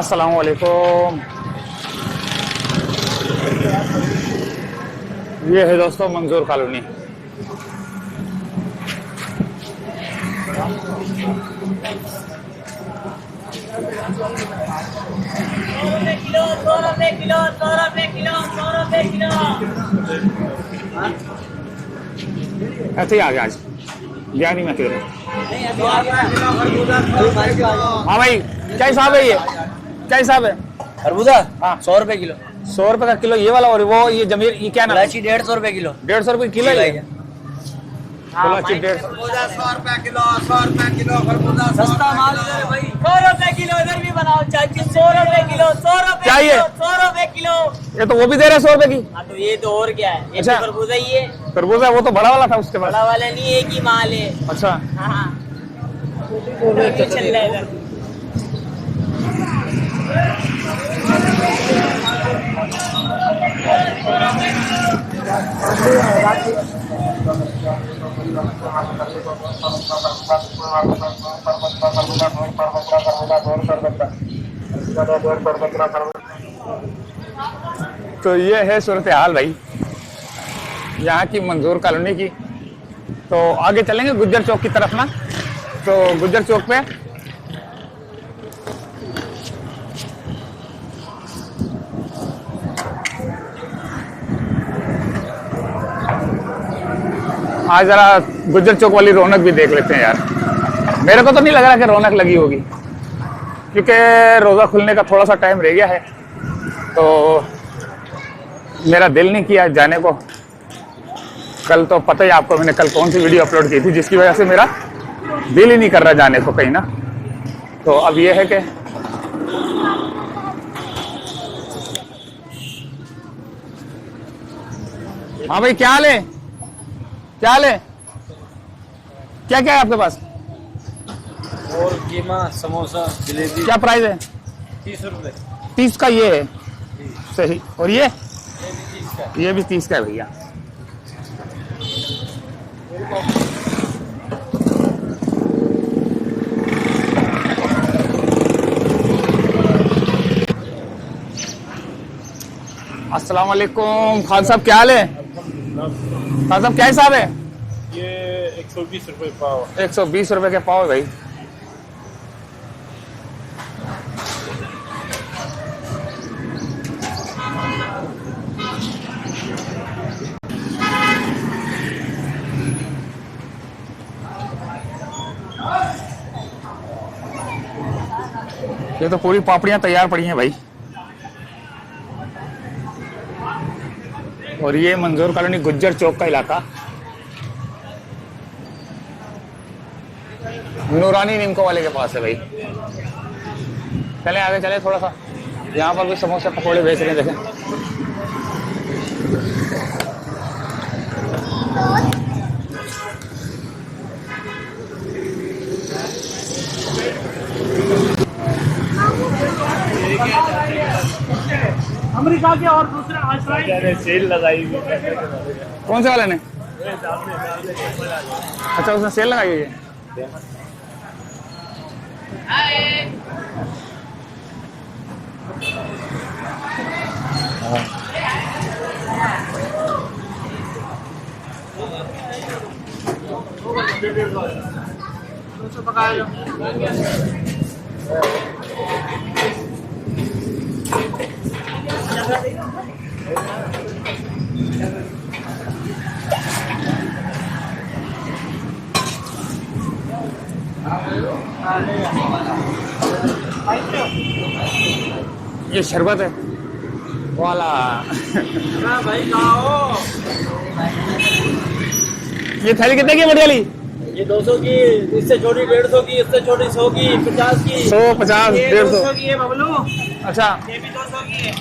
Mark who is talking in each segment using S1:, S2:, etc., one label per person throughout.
S1: अस्सलाम वालेकुम। ये है दोस्तों मंजूर कॉलोनी।
S2: किलो 100 रुपए किलो 100 रुपए किलो 100 रुपए किलो।
S1: ऐसे ही आ गया आज, गया नहीं मैं तेरे। हाँ भाई, क्या हिसाब है ये? क्या हिसाब है?
S2: खरबूजा
S1: हाँ
S2: 100 रुपए किलो।
S1: 100 रुपए का किलो ये वाला, और वो ये जमीर ये क्या नाम है?
S2: इलायची 150 रुपए किलो।
S1: 150 रुपए किलो
S2: जी
S1: है?
S2: भैया।
S1: इलायची 150।
S3: खरबूजा 100 रुपए किलो, 100 रुपए किलो खरबूजा।
S2: सस्ता माल है भाई। 100 रुपए किलो इधर भी बनाओ चाची। 100 रुपए किलो 100 रुपए
S1: क्या ये?
S2: 100 रुपए किलो।
S1: ये तो वो भी दे रहे 100 रुपए की।
S2: हाँ तो ये तो और क्या है, ये
S1: अच्छा।
S2: तो खरबूजा ही है।
S1: तरबूजा वो तो बड़ा वाला था उसके पास।
S2: बड़ा वाला नहीं, एक ही माल है।
S1: अच्छा
S2: हाँ ये चल रहा है इधर।
S1: तो ये है सूरत हाल भाई यहाँ की मंजूर कॉलोनी की। तो आगे चलेंगे गुज्जर चौक की तरफ ना। तो गुज्जर चौक पे आज जरा गुज्जर चौक वाली रौनक भी देख लेते हैं यार। मेरे को तो नहीं लग रहा कि रौनक लगी होगी, क्योंकि रोज़ा खुलने का थोड़ा सा टाइम रह गया है। तो मेरा दिल नहीं किया जाने को। कल तो पता ही आपको, मैंने कल कौन सी वीडियो अपलोड की थी जिसकी वजह से मेरा दिल ही नहीं कर रहा जाने को कहीं ना। तो अब ये है कि हाँ भाई, क्या हाल है? क्या हाल है? क्या क्या है आपके पास?
S3: और कीमा, समोसा, जलेबी।
S1: क्या प्राइस है?
S3: 30 रुपए।
S1: 30 का ये है। सही। और ये
S3: भी 30 का।
S1: ये भी 30 का है भैया। अस्सलाम वालेकुम खान साहब, क्या हाल है? खान साहब क्या हिसाब है?
S3: ये 120 रुपए पाव।
S1: 120 रुपए के पाव है भाई। ये तो पूरी पापड़ियां तैयार पड़ी हैं भाई। और ये मंजूर कॉलोनी गुज्जर चौक का इलाका। नूरानी निमको वाले के पास है भाई। चले आगे चले थोड़ा सा। यहाँ पर भी समोसे पकौड़े बेच रहे हैं, देखें।
S4: अमेरिका के और दूसरे आश्रय
S3: सेल लगाई हुई है।
S1: कौन से वाले ने? अच्छा, उसने सेल लगाई हुई है। ये शरबत है वाला।
S3: भाई खाओ।
S1: ये थैली कितने की है मटियाली?
S3: ये 200 की, इससे छोटी 150 की, इससे छोटी 100 की, 50 की।
S1: 100, 50,
S3: ये
S1: 150।
S3: 200 की है बबलू।
S1: अच्छा,
S3: ये भी 200 की है।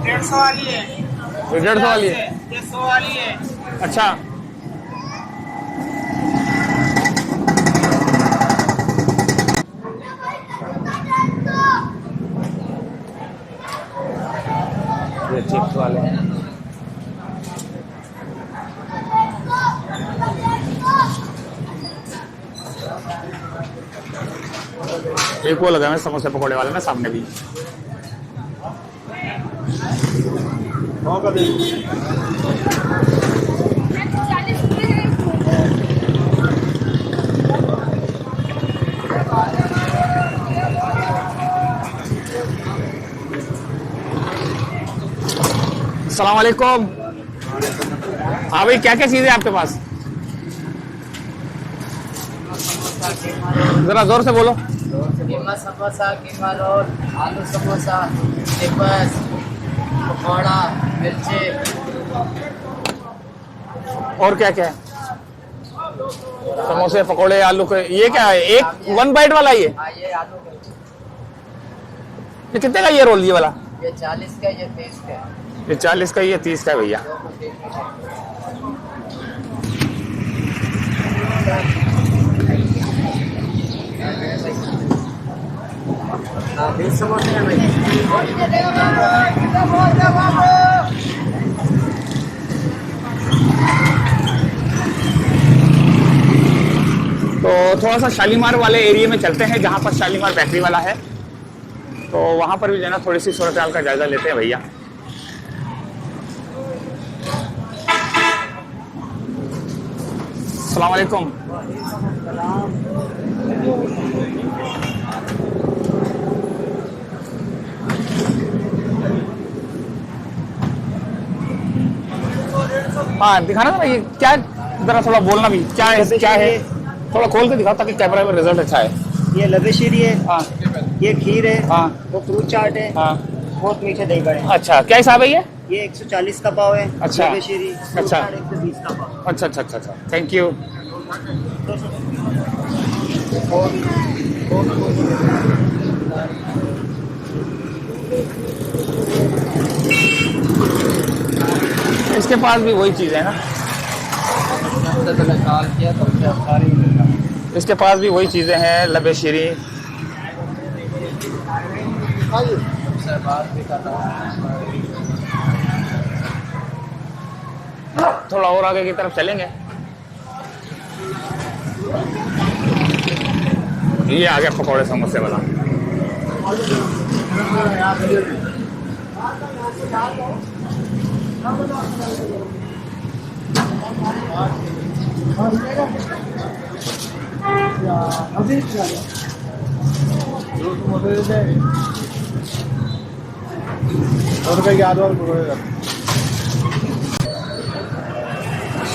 S3: 150 वाली है।
S1: ये 150 वाली है।
S3: ये 100 वाली है।
S1: अच्छा, ये चिप्स वाले हैं। एक वो लगा है समोसे पकौड़े वाले ना सामने भी। अस्सलाम वालेकुम। हाँ भाई, क्या क्या चीज़ है आपके पास? जरा जोर से बोलो।
S2: कीमा समोसा, कीमा रोल, आलू समोसा, टिप्स, पकौड़ा, मिर्ची।
S1: और क्या क्या है? समोसे पकौड़े आलू के। ये क्या है? एक 1 बाइट वाला ये
S2: हाँ, ये आलू का।
S1: ये कितने का ये रोल ये वाला?
S2: ये 40 का, ये 30 का।
S1: ये 40 का, ये 30 का है भैया।
S2: हाँ, 20 समोसे हैं भाई।
S1: तो थोड़ा सा शालीमार वाले एरिया में चलते हैं जहाँ पर शालीमार बेकरी वाला है, तो वहाँ पर भी जो है ना थोड़ी सी सूरत हाल का जायजा लेते हैं भैया। अस्सलाम वालेकुम। हाँ दिखाना ना ये क्या, जरा थोड़ा बोलना भी क्या है, क्या है थोड़ा खोल के दिखाओ ताकि कैमरा में रिजल्ट अच्छा है।
S3: ये लबेशीरी है,
S1: हाँ
S3: ये खीर है,
S1: हाँ
S3: वो फ्रूट चाट है,
S1: हाँ।
S3: बहुत मीठे दही बड़े।
S1: अच्छा, क्या हिसाब है ये?
S3: ये 140 का पाव है।
S1: अच्छा।
S3: लबेशीरी, फ्रूट
S1: अच्छा।
S3: चाट 120 का पाव।
S1: अच्छा अच्छा अच्छा अच्छा, थैंक यू। इसके पास भी वही चीज़ है ना, इसके पास भी वही चीज़ें हैं, लबे शीरी। थोड़ा और आगे की तरफ चलेंगे। ये आ गया पकौड़े समोसे वाला।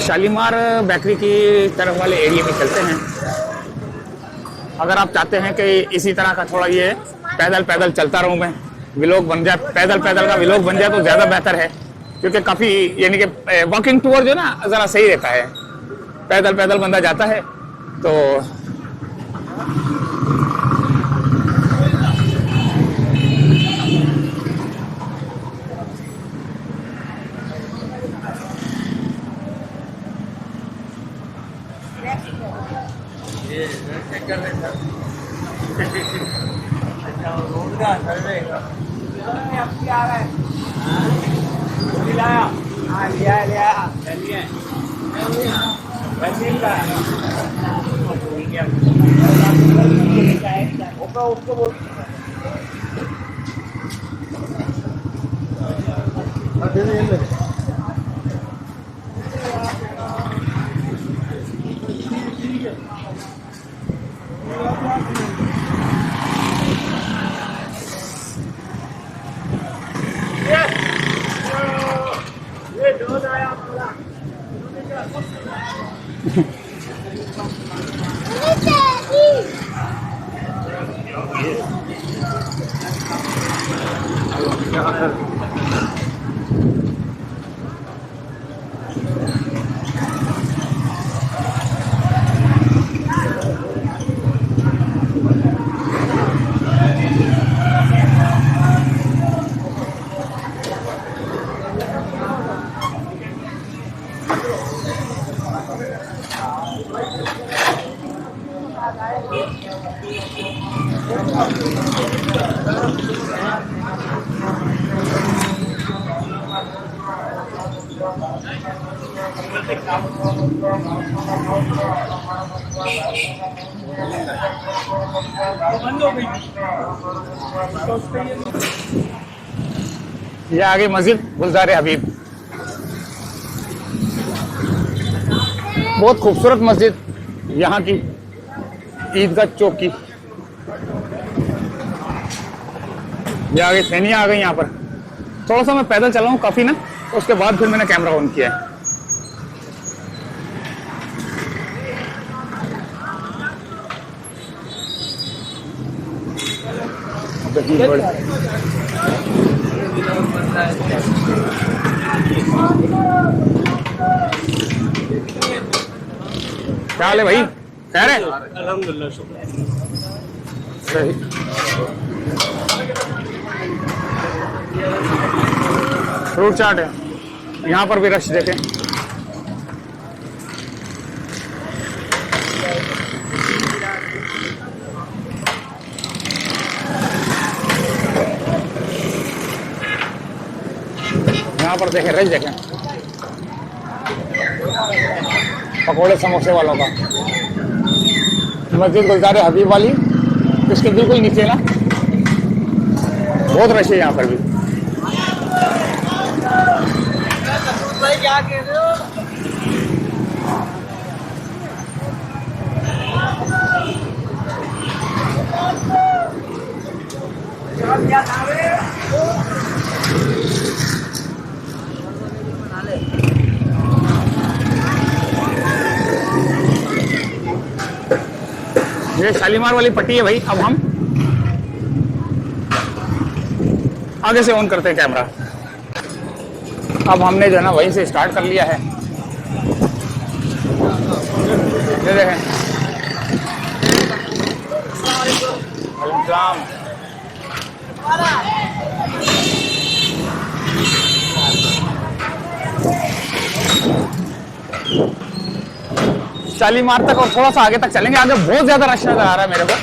S1: शालीमार बेकरी की तरफ वाले एरिया में चलते हैं। अगर आप चाहते हैं कि इसी तरह का थोड़ा ये पैदल पैदल चलता रहूं मैं, व्लॉग बन जाए, पैदल पैदल का व्लॉग बन जाए तो ज़्यादा बेहतर है, क्योंकि काफ़ी यानी कि वॉकिंग टूर जो ना ज़रा सही रहता है। पैदल पैदल बंदा जाता है तो
S4: बंद हो गई।
S1: ये आ गई मस्जिद गुलजार हबीब। बहुत खूबसूरत मस्जिद यहाँ की, ईदगाह चौक की। ये आ गई सैनिया आ गई यहाँ पर। थोड़ा सा मैं पैदल चला हूँ काफी ना, उसके बाद फिर मैंने कैमरा ऑन किया है। क्या हाल है भाई, खैर है?
S3: अल्हम्दुलिल्लाह, शुक्र।
S1: सही। फ्रूट चाट है यहाँ पर भी, रश देखें। यहाँ पर देखें, रश देखें पकोड़े समोसे वालों का। मस्जिद गुलजार हबीब वाली, इसके बिल्कुल नीचे ना बहुत रश है यहाँ पर भी।
S2: भाई क्या कह रहे हो?
S1: ये शालीमार वाली पट्टी है भाई। अब हम आगे से ऑन करते हैं कैमरा। अब हमने जो है ना वहीं से स्टार्ट कर लिया है। ये देखें, वालेकुम। शालीमार तक और थोड़ा सा आगे तक चलेंगे। आगे बहुत ज्यादा रश नजर आ रहा है मेरे को।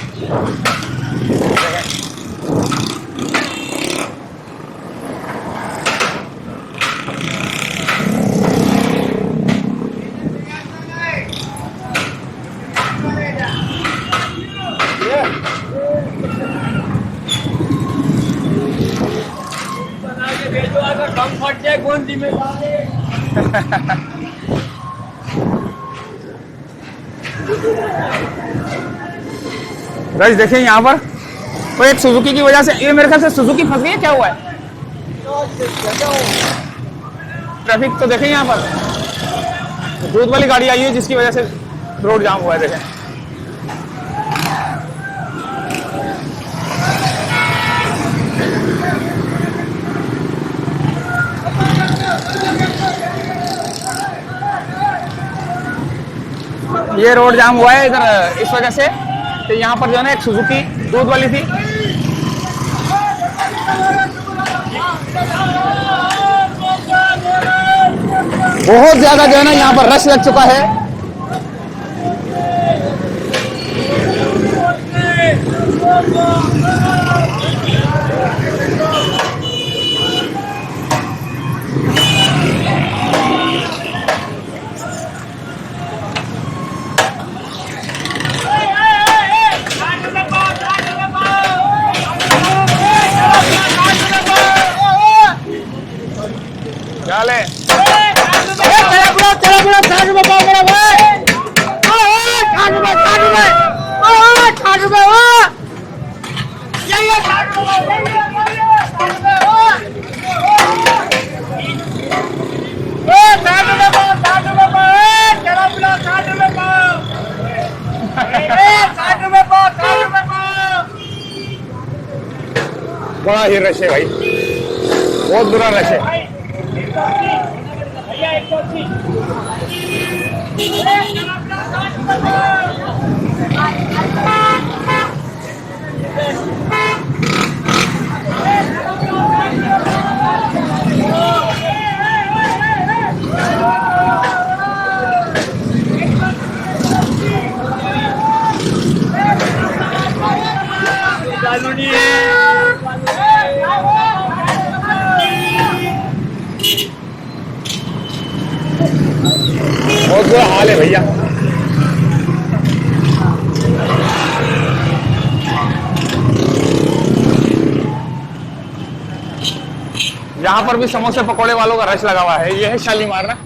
S3: कम फट जाए कौन जिम्मेदार है?
S1: गाइस देखिए यहाँ पर तो एक सुजुकी की वजह से, ये मेरे ख्याल से सुजुकी फंस गई है, क्या हुआ है? ट्रैफिक तो देखें यहाँ पर, दूध वाली गाड़ी आई है जिसकी वजह से रोड जाम हुआ है। देखें ये रोड जाम हुआ है इधर इस वजह से कि यहाँ पर जो है ना एक सुजुकी दूध वाली थी, बहुत ज्यादा जो है ना यहाँ पर रश लग चुका है। बड़ा ही रश है भाई, बहुत बुरा रश है। बहुत बुरा हाल है भैया। यहाँ पर भी समोसे पकोड़े वालों का रश लगा हुआ है। ये है शालीमार ना।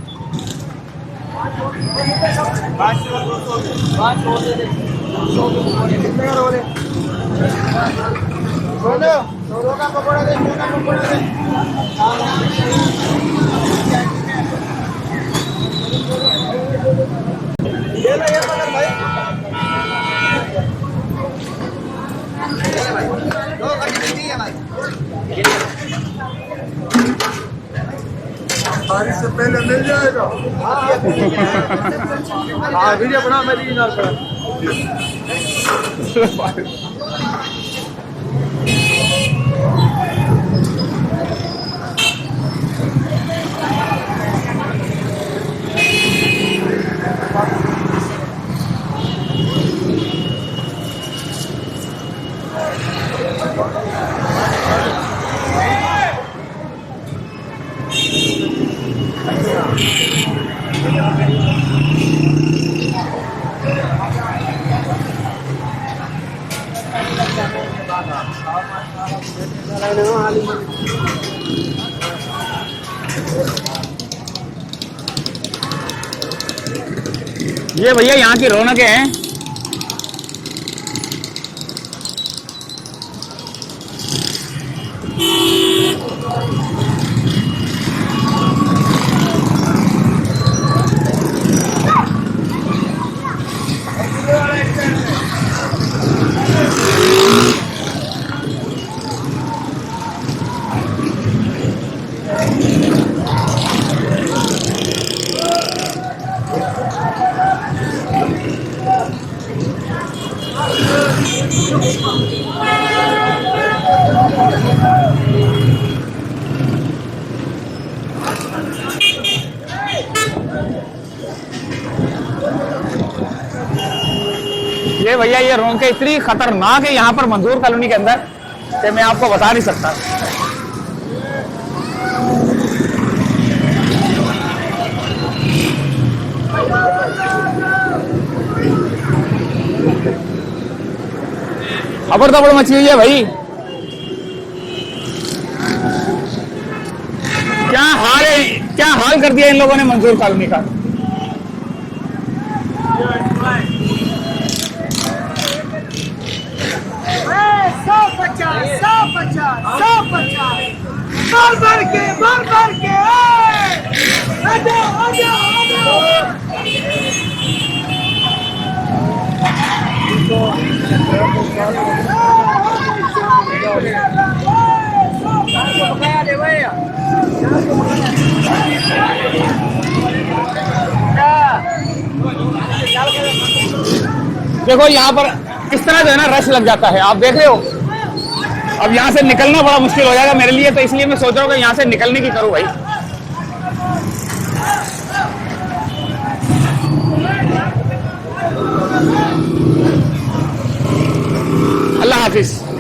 S4: बारिश से पहले मिल जाएगा। हाँ वीडियो बना, मैं भी ना करा।
S1: ये भैया यहाँ की रौनक है। ये भैया ये रौनकें इतनी खतरनाक है यहाँ पर मंजूर कॉलोनी के अंदर कि मैं आपको बता नहीं सकता। खबर दबड़ मची हुई है भाई। क्या हाल है, क्या हाल कर दिया इन लोगों ने मंजूर कॉलोनी का।
S2: 150 भर के आ जाओ
S1: देखो यहाँ पर किस तरह जो है ना रश लग जाता है, आप देख रहे हो। अब यहाँ से निकलना बड़ा मुश्किल हो जाएगा मेरे लिए, तो इसलिए मैं सोच रहा हूँ कि यहाँ से निकलने की करूँ भाई। अल्लाह हाफिज।